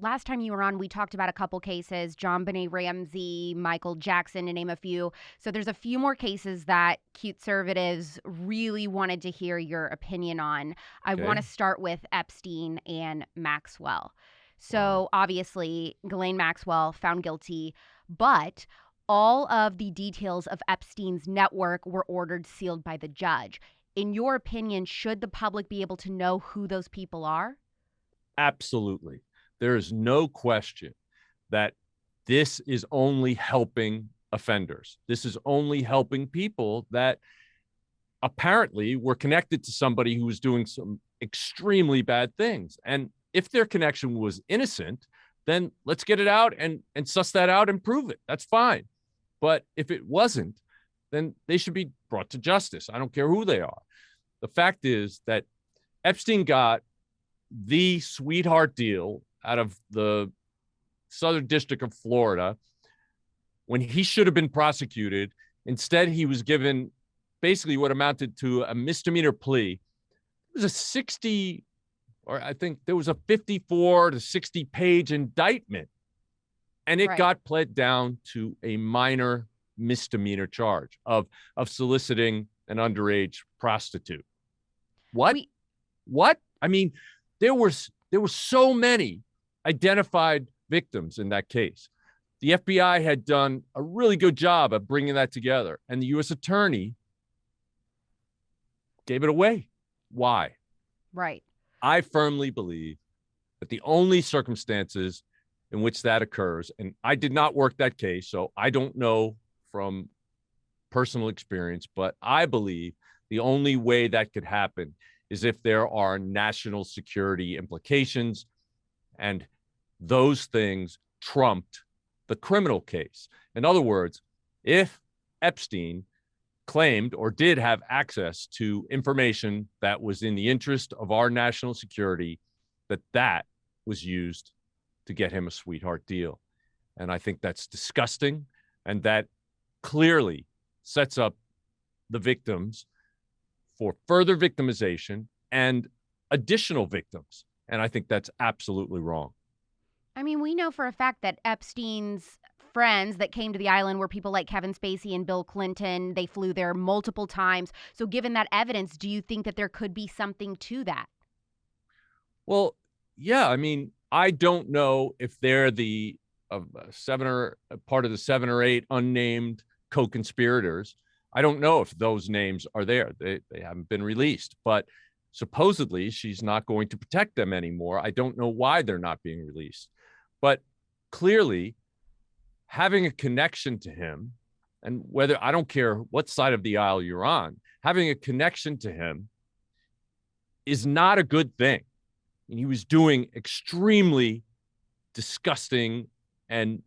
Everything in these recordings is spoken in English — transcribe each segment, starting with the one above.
last time you were on, we talked about a couple cases, John Benet Ramsey, Michael Jackson, to name a few. So there's a few more cases that conservatives really wanted to hear your opinion on. I want Okay. to start with Epstein and Maxwell. Wow. So obviously, Ghislaine Maxwell found guilty, but all of the details of Epstein's network were ordered sealed by the judge. In your opinion, should the public be able to know who those people are? Absolutely. There is no question that this is only helping offenders. This is only helping people that apparently were connected to somebody who was doing some extremely bad things. And if their connection was innocent, then let's get it out and suss that out and prove it. That's fine. But if it wasn't, then they should be brought to justice. I don't care who they are. The fact is that Epstein got the sweetheart deal out of the Southern District of Florida when he should have been prosecuted. Instead, he was given basically what amounted to a misdemeanor plea. It was a 60, or I think there was a 54 to 60 page indictment, and it Right. got pled down to a minor misdemeanor charge of soliciting an underage prostitute. What? We What? I mean, there were so many identified victims in that case. The FBI had done a really good job of bringing that together, and the U.S. attorney gave it away. Why? right. I firmly believe that the only circumstances in which that occurs, and I did not work that case, so I don't know from personal experience, but I believe the only way that could happen is if there are national security implications, and those things trumped the criminal case. In other words, if Epstein claimed or did have access to information that was in the interest of our national security, that was used to get him a sweetheart deal. And I think that's disgusting. And that clearly sets up the victims for further victimization and additional victims. And I think that's absolutely wrong. I mean, we know for a fact that Epstein's friends that came to the island were people like Kevin Spacey and Bill Clinton. They flew there multiple times. So, given that evidence, do you think that there could be something to that? Well, yeah, I mean, I don't know if they're the seven or part of the 7 or 8 unnamed co-conspirators. I don't know if those names are there. They haven't been released, but supposedly she's not going to protect them anymore. I don't know why they're not being released, but clearly having a connection to him, and whether, I don't care what side of the aisle you're on, having a connection to him is not a good thing. And he was doing extremely disgusting and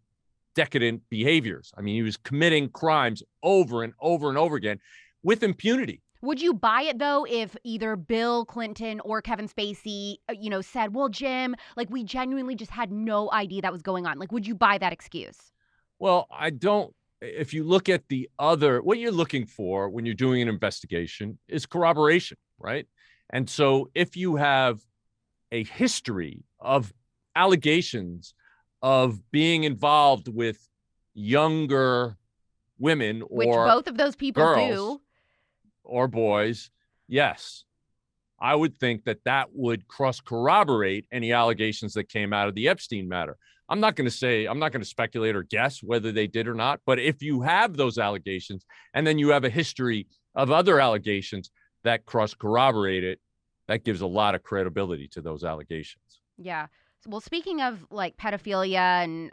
decadent behaviors. I mean, he was committing crimes over and over and over again with impunity. Would you buy it, though, if either Bill Clinton or Kevin Spacey, said, well, Jim, like, we genuinely just had no idea that was going on? Like, would you buy that excuse? Well, I don't. If you look at the other, what you're looking for when you're doing an investigation is corroboration, right? And so if you have a history of allegations of being involved with younger women Which or both of those people girls do. or boys, yes, I would think that would cross corroborate any allegations that came out of the Epstein matter. I'm not going to speculate or guess whether they did or not. But if you have those allegations and then you have a history of other allegations that cross corroborate it, that gives a lot of credibility to those allegations. Yeah. Well, speaking of like pedophilia and,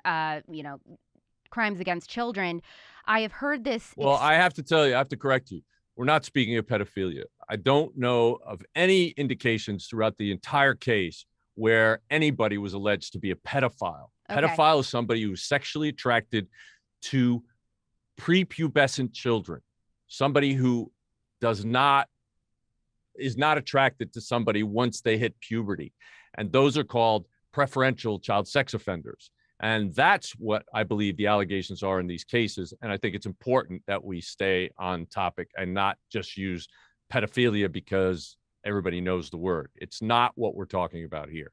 crimes against children, I have heard this. Well, I have to tell you, I have to correct you. We're not speaking of pedophilia. I don't know of any indications throughout the entire case where anybody was alleged to be a pedophile. Okay. Pedophile is somebody who's sexually attracted to prepubescent children, somebody who is not attracted to somebody once they hit puberty. And those are called preferential child sex offenders. And that's what I believe the allegations are in these cases. And I think it's important that we stay on topic and not just use pedophilia because everybody knows the word. It's not what we're talking about here.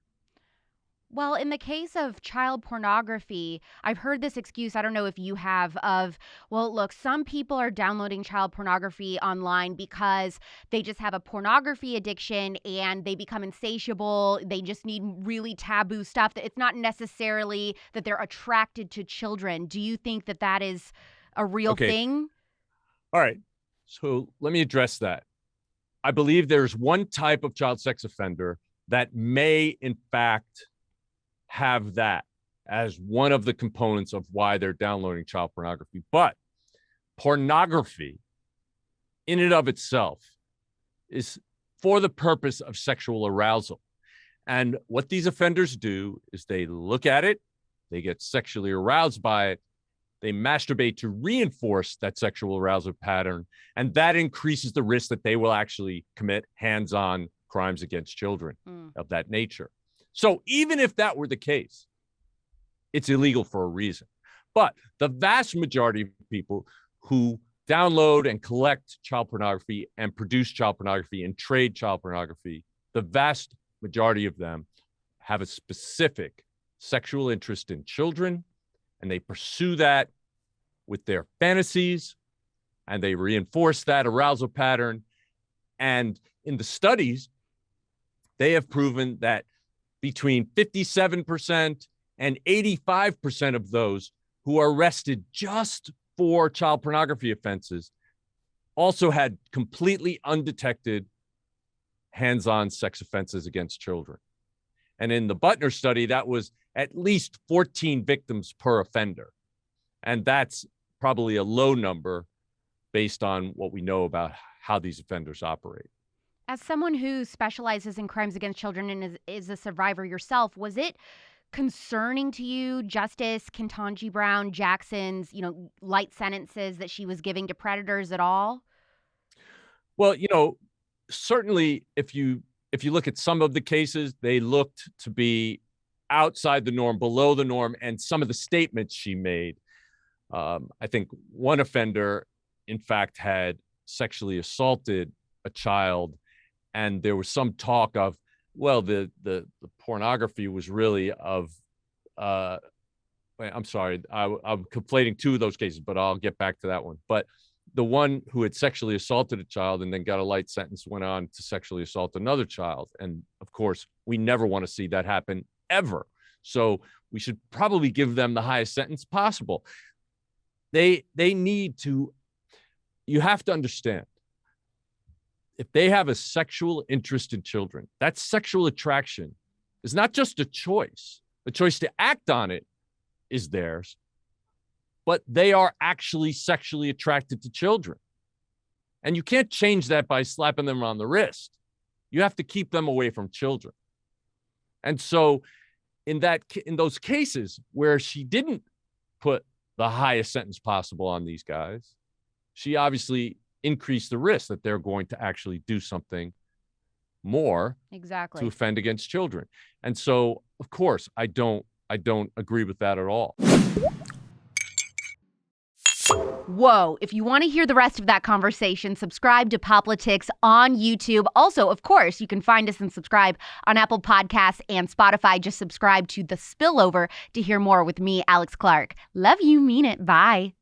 Well, in the case of child pornography, I've heard this excuse, I don't know if you have, of, well, look, some people are downloading child pornography online because they just have a pornography addiction and they become insatiable. They just need really taboo stuff. It's not necessarily that they're attracted to children. Do you think that that is a real Okay. thing? All right. So let me address that. I believe there's one type of child sex offender that may, in fact, have that as one of the components of why they're downloading child pornography. But pornography, in and of itself, is for the purpose of sexual arousal. And what these offenders do is they look at it, they get sexually aroused by it, they masturbate to reinforce that sexual arousal pattern, and that increases the risk that they will actually commit hands-on crimes against children of that nature. So even if that were the case, it's illegal for a reason. But the vast majority of people who download and collect child pornography and produce child pornography and trade child pornography, the vast majority of them have a specific sexual interest in children, and they pursue that with their fantasies, and they reinforce that arousal pattern. And in the studies, they have proven that between 57% and 85% of those who are arrested just for child pornography offenses also had completely undetected hands-on sex offenses against children. And in the Butner study, that was at least 14 victims per offender. And that's probably a low number based on what we know about how these offenders operate. As someone who specializes in crimes against children and is a survivor yourself, was it concerning to you, Justice Ketanji Brown Jackson's, light sentences that she was giving to predators at all? Well, certainly if you look at some of the cases, they looked to be outside the norm, below the norm, and some of the statements she made. I think one offender, in fact, had sexually assaulted a child, and there was some talk of, well, the pornography was really of, I'm sorry, I'm conflating two of those cases, but I'll get back to that one. But the one who had sexually assaulted a child and then got a light sentence went on to sexually assault another child. And of course, we never want to see that happen ever. So we should probably give them the highest sentence possible. They need to, you have to understand, if they have a sexual interest in children, that sexual attraction is not just a choice. The choice to act on it is theirs, but they are actually sexually attracted to children. And you can't change that by slapping them on the wrist. You have to keep them away from children. And so in those cases where she didn't put the highest sentence possible on these guys, she obviously increased the risk that they're going to actually do something more to offend against children. And so, of course, I don't agree with that at all. Whoa. If you want to hear the rest of that conversation, subscribe to Politics on YouTube. Also, of course, you can find us and subscribe on Apple Podcasts and Spotify. Just subscribe to The Spillover to hear more with me, Alex Clark. Love you, mean it. Bye.